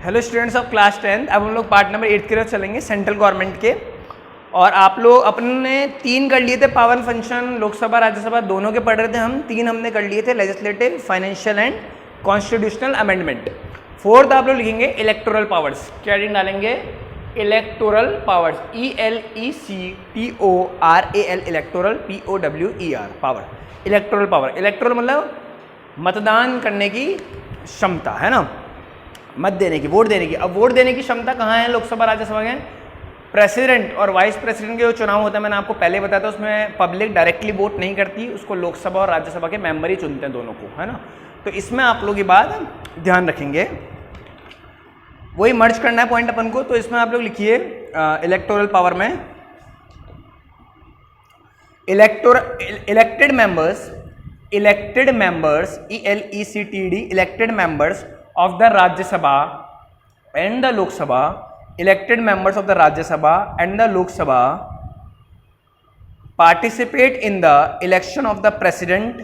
Hello students of class 10th। अब हम लोग पार्ट नंबर 8 की तरफ चलेंगे सेंट्रल गवर्नमेंट के। और आप लोग अपने 3 कर लिए थे, पावर फंक्शन, लोकसभा राज्यसभा दोनों के पढ़ रहे थे हम। 3 हमने कर लिए थे, legislative, financial and constitutional amendment. 4th आप लोग लिखेंगे इलेक्टोरल पावर्स। क्या दिन डालेंगे? Electoral powers, ELECTORAL, electoral, POWER, power, electoral power. Electoral मतलब मतदान करने की क्षमता, है ना, मत देने की, वोट देने की। अब वोट देने की क्षमता कहाँ है लोकसभा राज्यसभा के? प्रेसिडेंट और वाइस प्रेसिडेंट के जो चुनाव होता है, मैंने आपको पहले बताया था, उसमें पब्लिक डायरेक्टली वोट नहीं करती, उसको लोकसभा और राज्यसभा के मेंबर ही चुनते हैं दोनों को, है ना। तो इसमें आप लोग ये बात ध्यान रखेंगे, वही मर्ज करना है पॉइंट अपन को। तो इसमें आप लोग लिखिए इलेक्टोरल पावर में elected members, ELECTED, elected members of the Rajya Sabha and the Lok Sabha, elected members of the Rajya Sabha and the Lok Sabha participate in the election of the President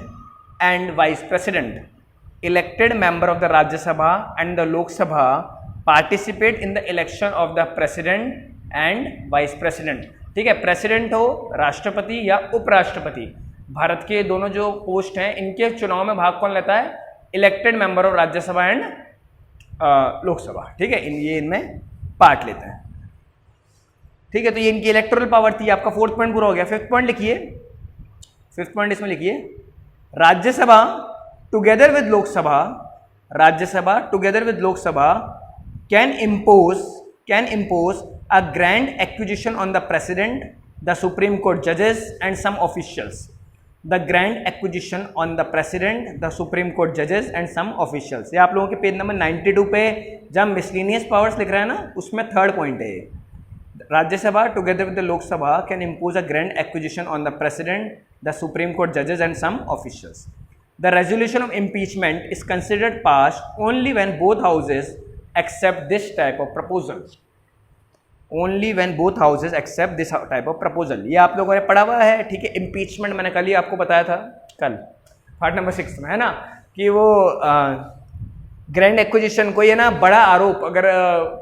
and Vice President. Elected member of the Rajya Sabha and the Lok Sabha participate in the election of the President and Vice President. ठीक है, president हो, राष्ट्रपति या उपराष्ट्रपति, भारत के दोनों जो post हैं, इनके चुनाव में भाग कौन लेता है? Elected member of Rajya Sabha and Lok Sabha. ठीक है, ये इनमें पार्ट लेते हैं। ठीक है, तो ये इनकी इलेक्टोरल पावर थी। आपका 4th पॉइंट पूरा हो गया। 5th पॉइंट लिखिए। 5th पॉइंट इसमें लिखिए, Rajya Sabha together with Lok Sabha, Rajya Sabha together with Lok Sabha can impose a grand acquisition on the president, the supreme court जजेस and some officials. The grand acquisition on the president, the supreme court जजेस and some officials. ये आप लोगों के page number 92 पे जब miscellaneous powers लिख रहे हैं ना, उसमें 3rd पॉइंट है। Rajya Sabha together with the Lok Sabha can impose a grand acquisition on the president, the supreme court जजेस and some officials. The resolution of impeachment is considered passed only when both houses accept this type of proposal. Only when both houses accept this type of proposal. ये आप लोगों ने पढ़ा हुआ है। ठीक है, इम्पीचमेंट मैंने कल ही आपको बताया था, कल पार्ट नंबर 6 में, है ना, कि वो ग्रैंड एक्विजिशन, कोई है ना बड़ा आरोप अगर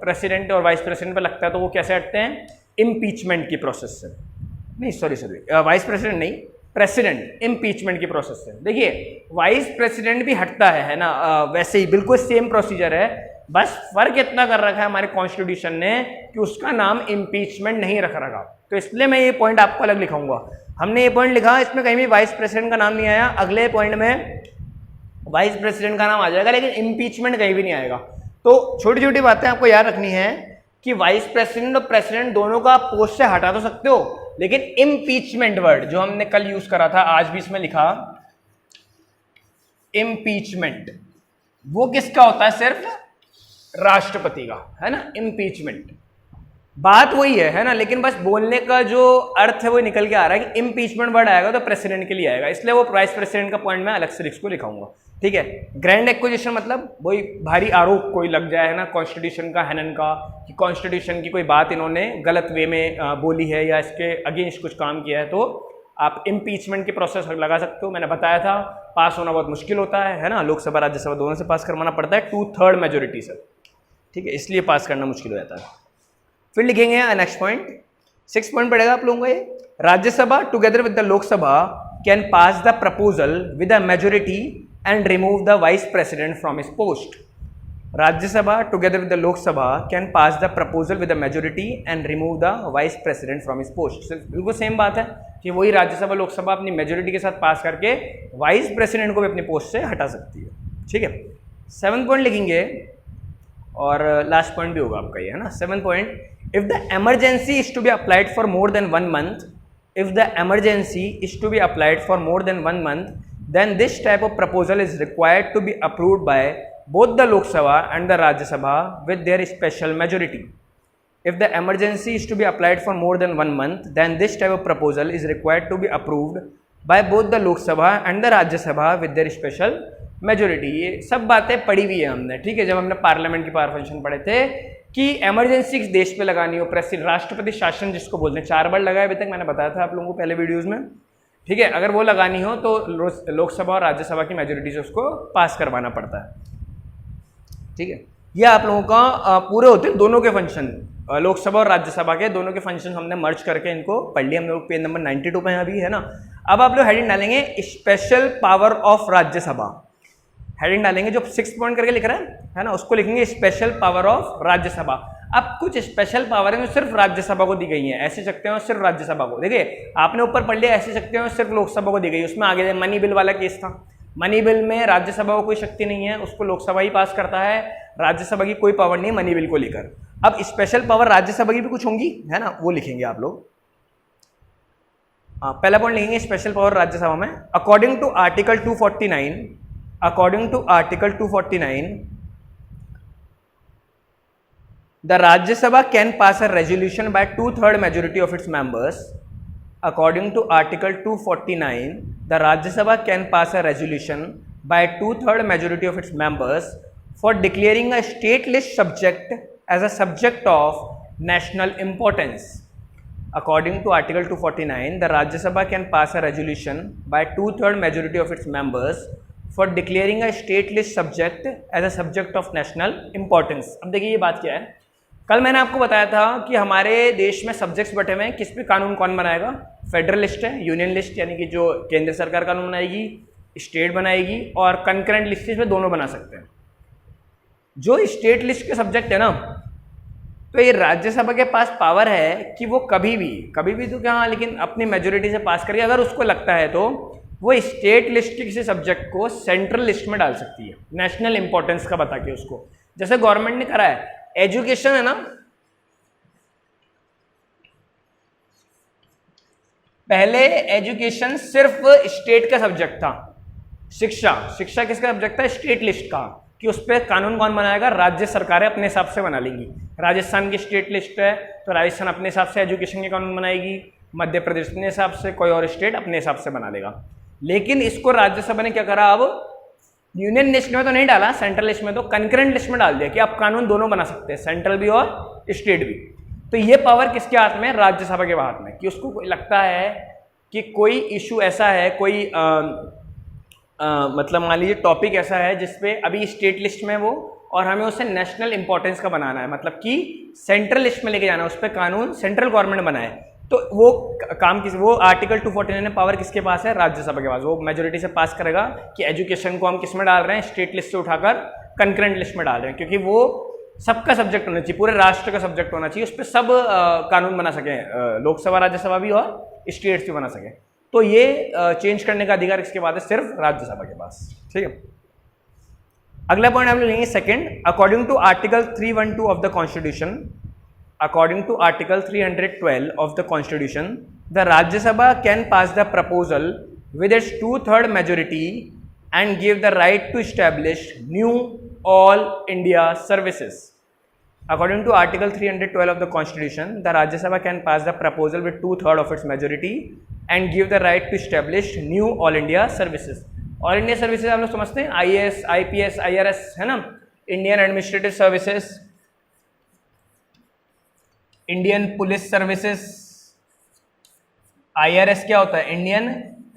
प्रेसिडेंट और वाइस प्रेसिडेंट पर लगता है तो वो कैसे हटते हैं? इम्पीचमेंट की प्रोसेस से। नहीं, सॉरी, वाइस प्रेसिडेंट नहीं, प्रेसिडेंट, इम्पीचमेंट की प्रोसेस से। देखिए, वाइस प्रेसिडेंट भी हटता है ना, वैसे ही बिल्कुल सेम प्रोसीजर है, बस फर्क इतना कर रखा है हमारे कॉन्स्टिट्यूशन ने कि उसका नाम इम्पीचमेंट नहीं रख रखा। तो इसलिए मैं ये पॉइंट आपको अलग लिखाऊंगा। हमने ये पॉइंट लिखा, इसमें कहीं भी वाइस प्रेसिडेंट का नाम नहीं आया, अगले पॉइंट में वाइस प्रेसिडेंट का नाम आ जाएगा, लेकिन इम्पीचमेंट कहीं भी नहीं आएगा। तो छोटी छोटी बातें आपको याद रखनी है कि वाइस प्रेसिडेंट और प्रेसिडेंट दोनों को आप पोस्ट से हटा तो सकते हो, लेकिन इम्पीचमेंट वर्ड जो हमने कल यूज करा था, आज भी इसमें लिखा इम्पीचमेंट, वो किसका होता है? सिर्फ राष्ट्रपति का, है ना। इम्पीचमेंट बात वही है ना, लेकिन बस बोलने का जो अर्थ है वो निकल के आ रहा है कि इम्पीचमेंट वर्ड आएगा तो प्रेसिडेंट के लिए आएगा, इसलिए वो वाइस प्रेसिडेंट का पॉइंट मैं अलग से इसको लिखाऊंगा। ठीक है, ग्रैंड एक्विजिशन मतलब वही भारी आरोप कोई लग जाए, है ना, कॉन्स्टिट्यूशन का, हनन का, कि कॉन्स्टिट्यूशन की कोई बात इन्होंने गलत वे में बोली है या इसके अगेंस्ट कुछ काम किया है, तो आप इम्पीचमेंट की प्रोसेस लगा सकते हो। मैंने बताया था पास होना बहुत मुश्किल होता है ना, लोकसभा राज्यसभा दोनों से पास करवाना पड़ता है 2/3 मेजोरिटी से। ठीक है, इसलिए पास करना मुश्किल हो जाता है। फिर लिखेंगे नेक्स्ट पॉइंट, 6 पॉइंट पड़ेगा आप लोगों को ये, Rajya Sabha together with the Lok Sabha can pass the proposal with a majority and remove the vice president from his post. Rajya Sabha together with the Lok Sabha can pass the proposal with a majority and remove the vice president from his post. बिल्कुल same बात है कि वही राज्यसभा लोकसभा अपनी majority के साथ पास करके vice president को भी अपनी पोस्ट से हटा सकती है। ठीक है, 7th पॉइंट लिखेंगे और लास्ट पॉइंट भी होगा आपका ये, है ना। 7th point, if the emergency is to be applied for more than 1 month, if the emergency is to be applied for more than 1 month, then this type of proposal is required to be approved by both the Lok Sabha and the Rajya Sabha with their special majority. If the emergency is to be applied for more than 1 month, then this type of proposal is required to be approved by both the Lok Sabha and the Rajya Sabha with their special majority। ये सब बातें पढ़ी हुई है हमने। ठीक है, जब हमने पार्लियामेंट की पावर फंक्शन पढ़े थे कि एमरजेंसी किस देश पे लगानी हो, प्रेसिडेंट, राष्ट्रपति शासन जिसको बोलते हैं, 4 बार लगाया अभी तक, मैंने बताया था आप लोगों को पहले वीडियोज़ में। ठीक है, अगर वो लगानी हो तो लोकसभा और राज्यसभा की मेजोरिटी से उसको पास करवाना पड़ता है। ठीक है, ये आप लोगों का पूरे होते हैं दोनों के फंक्शन, लोकसभा और राज्यसभा के दोनों के फंक्शन हमने मर्ज करके इनको पढ़ लिया हम लोग। पेज नंबर 92 पे अभी है ना। अब आप लोग हेडिंग डालेंगे special power of Rajya Sabha, heading डालेंगे जो 6 पॉइंट करके लिख रहा है ना, उसको लिखेंगे स्पेशल पावर ऑफ राज्यसभा। अब कुछ स्पेशल पावर है जो सिर्फ राज्यसभा को दी गई है, ऐसी शक्तियां हैं सिर्फ राज्यसभा को। देखिए आपने ऊपर पढ़ लिया ऐसी शक्तियां हैं सिर्फ लोकसभा को दी गई, उसमें आगे मनी बिल वाला केस था। मनी बिल में राज्यसभा को कोई शक्ति नहीं है, उसको लोकसभा ही पास करता है, राज्यसभा की कोई पावर नहीं है मनी बिल को लेकर। अब स्पेशल पावर राज्यसभा की भी कुछ होंगी है ना, वो लिखेंगे आप लोग। पहला पॉइंट लिखेंगे स्पेशल पावर राज्यसभा में। According to article 249, according to article 249 the Rajya Sabha can pass a resolution by 2/3 majority of its members. According to Article 249, the Rajya Sabha can pass a resolution by 2/3 majority of its members for declaring a state list subject as a subject of national importance. According to Article 249, the Rajya Sabha can pass a resolution by 2/3 majority of its members for declaring a state list subject as a subject of national importance. अब देखिए ये बात क्या है, कल मैंने आपको बताया था कि हमारे देश में सब्जेक्ट्स बटे हुए हैं, किस पे कानून कौन बनाएगा, फेडरल लिस्ट है, यूनियन लिस्ट यानी कि जो केंद्र सरकार कानून बनाएगी, स्टेट बनाएगी, और कंकरेंट लिस्ट में दोनों बना सकते हैं। जो स्टेट लिस्ट के सब्जेक्ट है ना, तो ये राज्यसभा के पास पावर है कि वो कभी भी तो क्या, लेकिन अपनी मेजोरिटी से पास करके अगर उसको लगता है तो वो स्टेट लिस्ट के किसी सब्जेक्ट को सेंट्रल लिस्ट में डाल सकती है, नेशनल इंपॉर्टेंस का बता के उसको। जैसे गवर्नमेंट ने करा है, एजुकेशन है ना, पहले एजुकेशन सिर्फ स्टेट का सब्जेक्ट था, शिक्षा किसका सब्जेक्ट था, स्टेट लिस्ट का, कि उस पर कानून कौन बनाएगा, राज्य सरकारें अपने हिसाब से बना लेंगी। राजस्थान की स्टेट लिस्ट है तो राजस्थान अपने हिसाब से एजुकेशन के कानून बनाएगी, मध्य प्रदेश अपने हिसाब से, कोई और स्टेट अपने हिसाब से बना लेगा। लेकिन इसको राज्यसभा ने क्या करा, अब यूनियन लिस्ट में तो नहीं डाला, सेंट्रल लिस्ट में तो कंकरेंट लिस्ट में डाल दिया कि आप कानून दोनों बना सकते हैं, सेंट्रल भी और स्टेट भी। तो ये पावर किसके हाथ में, राज्यसभा के हाथ में, कि उसको लगता है कि कोई इशू ऐसा है, कोई मतलब मान लीजिए टॉपिक ऐसा है जिसपे अभी स्टेट लिस्ट में वो, और हमें उसे नेशनल इंपॉर्टेंस का बनाना है, मतलब कि सेंट्रल लिस्ट में लेके जाना है, उस पर कानून सेंट्रल गवर्नमेंट बनाए, तो वो काम वो आर्टिकल 249 में पावर किसके पास है, राज्यसभा के पास। वो मेजोरिटी से पास करेगा कि एजुकेशन को हम किस में डाल रहे हैं, स्टेट लिस्ट से उठाकर कंकरेंट लिस्ट में डाल रहे हैं, क्योंकि वो सबका सब्जेक्ट होना चाहिए, पूरे राष्ट्र का सब्जेक्ट होना चाहिए, उस पर सब कानून बना सके, लोकसभा राज्यसभा भी और स्टेट्स भी बना सके। तो ये चेंज करने का अधिकार किसके पास है, सिर्फ राज्यसभा के पास। ठीक है, अगला पॉइंट हम लेंगे second. According to article 312 of the constitution, according to article 312 of the constitution, the Rajya Sabha can pass the proposal with its 2/3 majority and give the right to establish new all India services. According to article 312 of the constitution, the Rajya Sabha can pass the proposal with 2/3 of its majority and give the right to establish new all India services. All India services आप लोग समझते हैं, IAS, IPS, IRS है ना, Indian administrative services, Indian police services, IRS क्या होता है, Indian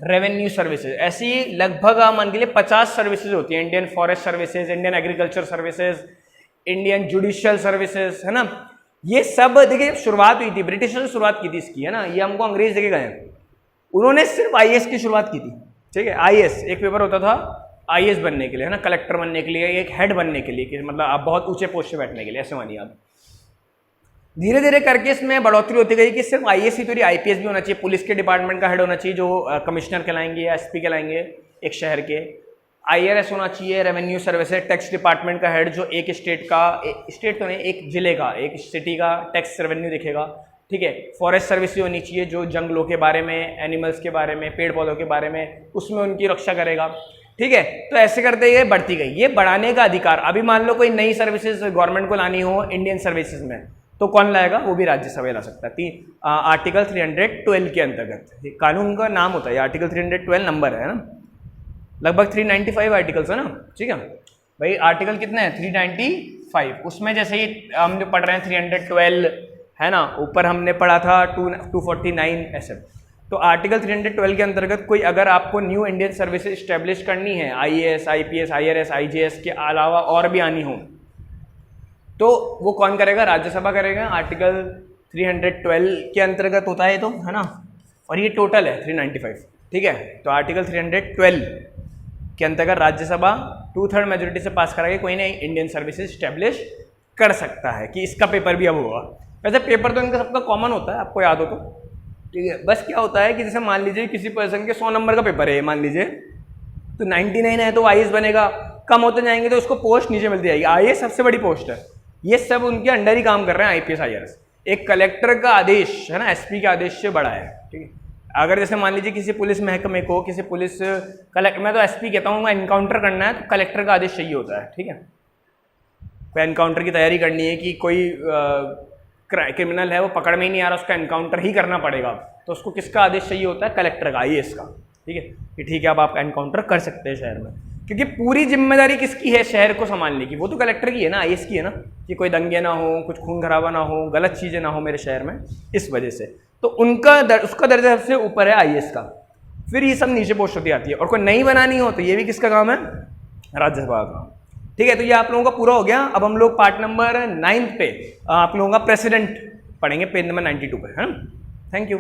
revenue services. ऐसी लगभग मान के लिए 50 सर्विसेज होती है, Indian forest services, Indian agriculture services, Indian judicial services, है ना। ये सब देखिए शुरुआत हुई थी, ब्रिटिश ने शुरुआत की थी इसकी, है ना, ये हमको अंग्रेज देके गए, उन्होंने सिर्फ IAS की शुरुआत की थी। ठीक है, IAS एक पेपर होता था IAS बनने के लिए, है ना, कलेक्टर बनने के लिए, एक हेड बनने के लिए, कि मतलब आप बहुत ऊंचे पोस्ट पे बैठने के लिए, ऐसे मानिए आप। धीरे धीरे करके इसमें बढ़ोतरी होती गई कि सिर्फ IAS ही थोड़ी IPS भी होना चाहिए, पुलिस के डिपार्टमेंट का हेड होना चाहिए जो कमिश्नर कहलाएंगे या SP कहलाएंगे एक शहर के, IRS होना चाहिए, रेवेन्यू सर्विसेज, टैक्स डिपार्टमेंट का हेड जो एक स्टेट का, स्टेट तो नहीं, एक जिले का, एक सिटी का टैक्स रेवेन्यू देखेगा। ठीक है, फॉरेस्ट सर्विस होनी चाहिए जो जंगलों के बारे में, एनिमल्स के बारे में, पेड़ पौधों के बारे में, उसमें उनकी रक्षा करेगा। ठीक है, तो ऐसे करते ये बढ़ती गई, ये बढ़ाने का अधिकार। अभी मान लो कोई नई सर्विसेज गवर्नमेंट को लानी हो इंडियन सर्विसेज में, तो कौन लाएगा, वो भी राज्यसभा ला सकता है। आर्टिकल 312 के अंतर्गत कानून का नाम होता है, आर्टिकल 312 नंबर है ना, लगभग 395 आर्टिकल्स है ना। ठीक है भाई, आर्टिकल कितने हैं, 395, उसमें जैसे ही हम जो पढ़ रहे हैं 312 है ना, ऊपर हमने पढ़ा था 249 ऐसे। तो आर्टिकल 312 के अंतर्गत कोई अगर आपको न्यू इंडियन सर्विसेज स्टैब्लिश करनी है, IAS, IPS, IRS, IJS के अलावा और भी आनी हो, तो वो कौन करेगा? राज्यसभा करेगा। आर्टिकल 312 के अंतर्गत होता है तो, है ना, और ये टोटल है 395, ठीक है। तो आर्टिकल 312 के अंतर्गत राज्यसभा 2/3 मेजोरिटी से पास करा के कोई नहीं इंडियन सर्विसेज स्टैब्लिश कर सकता है कि इसका पेपर भी अब होगा। वैसे पेपर तो इनका सबका कॉमन होता है, आपको याद हो तो, ठीक है। बस क्या होता है कि जैसे मान लीजिए किसी पर्सन के 100 नंबर का पेपर है मान लीजिए, तो 99 है तो आईएएस बनेगा, कम होते जाएंगे तो उसको पोस्ट नीचे मिलती जाएगी। आईएएस सबसे बड़ी पोस्ट है, ये सब उनके अंडर ही काम कर रहे हैं आईपीएस आईआरएस। एक कलेक्टर का आदेश है ना, एसपी के आदेश से बड़ा है, ठीक है। अगर जैसे मान लीजिए किसी पुलिस महकमे को, किसी पुलिस कलेक्टर, मैं तो एसपी कहता हूँ, एनकाउंटर करना है तो कलेक्टर का आदेश चाहिए होता है, ठीक है। कोई एनकाउंटर की तैयारी करनी है कि कोई क्रिमिनल है वो पकड़ में ही नहीं आ रहा, उसका एनकाउंटर ही करना पड़ेगा, तो उसको किसका आदेश चाहिए होता है? कलेक्टर का, आईएएस का, ठीक है। कि ठीक है अब आप एनकाउंटर कर सकते हैं शहर में, क्योंकि पूरी जिम्मेदारी किसकी है शहर को संभालने की? वो तो कलेक्टर की है ना, आईएएस की है ना, कि कोई दंगे ना हो, कुछ खून खराबा ना हो, गलत चीज़ें ना हो मेरे शहर में, इस वजह से। तो उसका दर्जा सबसे ऊपर है आईएएस का, फिर ये सब नीचे पोस्ट होती आती है। और कोई नई बनानी हो तो ये भी किसका काम है? राज्यसभा का, ठीक है। तो ये आप लोगों का पूरा हो गया। अब हम लोग पार्ट नंबर 9 पे आप लोगों का प्रेसिडेंट पढ़ेंगे, पेज नंबर 92 पे, है ना। Thank you.